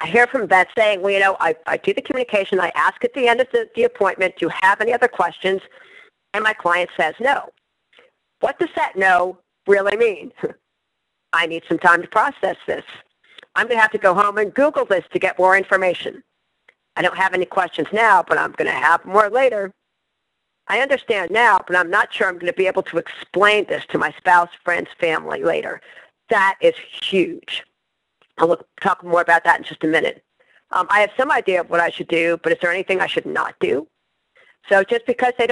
I hear from vets saying, well, I do the communication. I ask at the end of the appointment, do you have any other questions? And my client says no. What does that no really mean? I need some time to process this. I'm going to have to go home and Google this to get more information. I don't have any questions now, but I'm going to have more later. I understand now, but I'm not sure I'm going to be able to explain this to my spouse, friends, family later. That is huge. I'll talk more about that in just a minute. I have some idea of what I should do, but is there anything I should not do? So just because they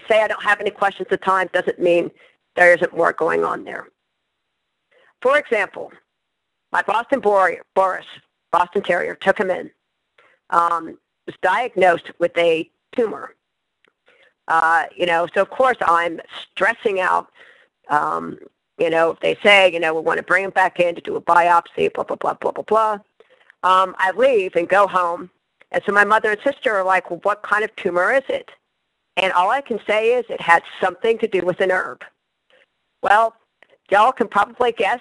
say I don't have any questions at the time doesn't mean there isn't more going on there. For example, my Boston Terrier, took him in, was diagnosed with a tumor. So of course I'm stressing out. If they say, we want to bring him back in to do a biopsy, blah, blah, blah, blah, blah, blah. I leave and go home. And so my mother and sister are like, well, what kind of tumor is it? And all I can say is it had something to do with a nerve. Well, y'all can probably guess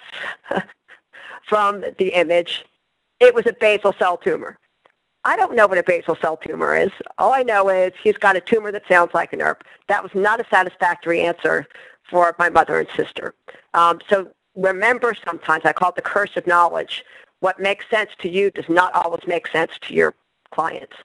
from the image, it was a basal cell tumor. I don't know what a basal cell tumor is. All I know is he's got a tumor that sounds like a nerve. That was not a satisfactory answer for my mother and sister. So remember, sometimes I call it the curse of knowledge. What makes sense to you does not always make sense to your clients.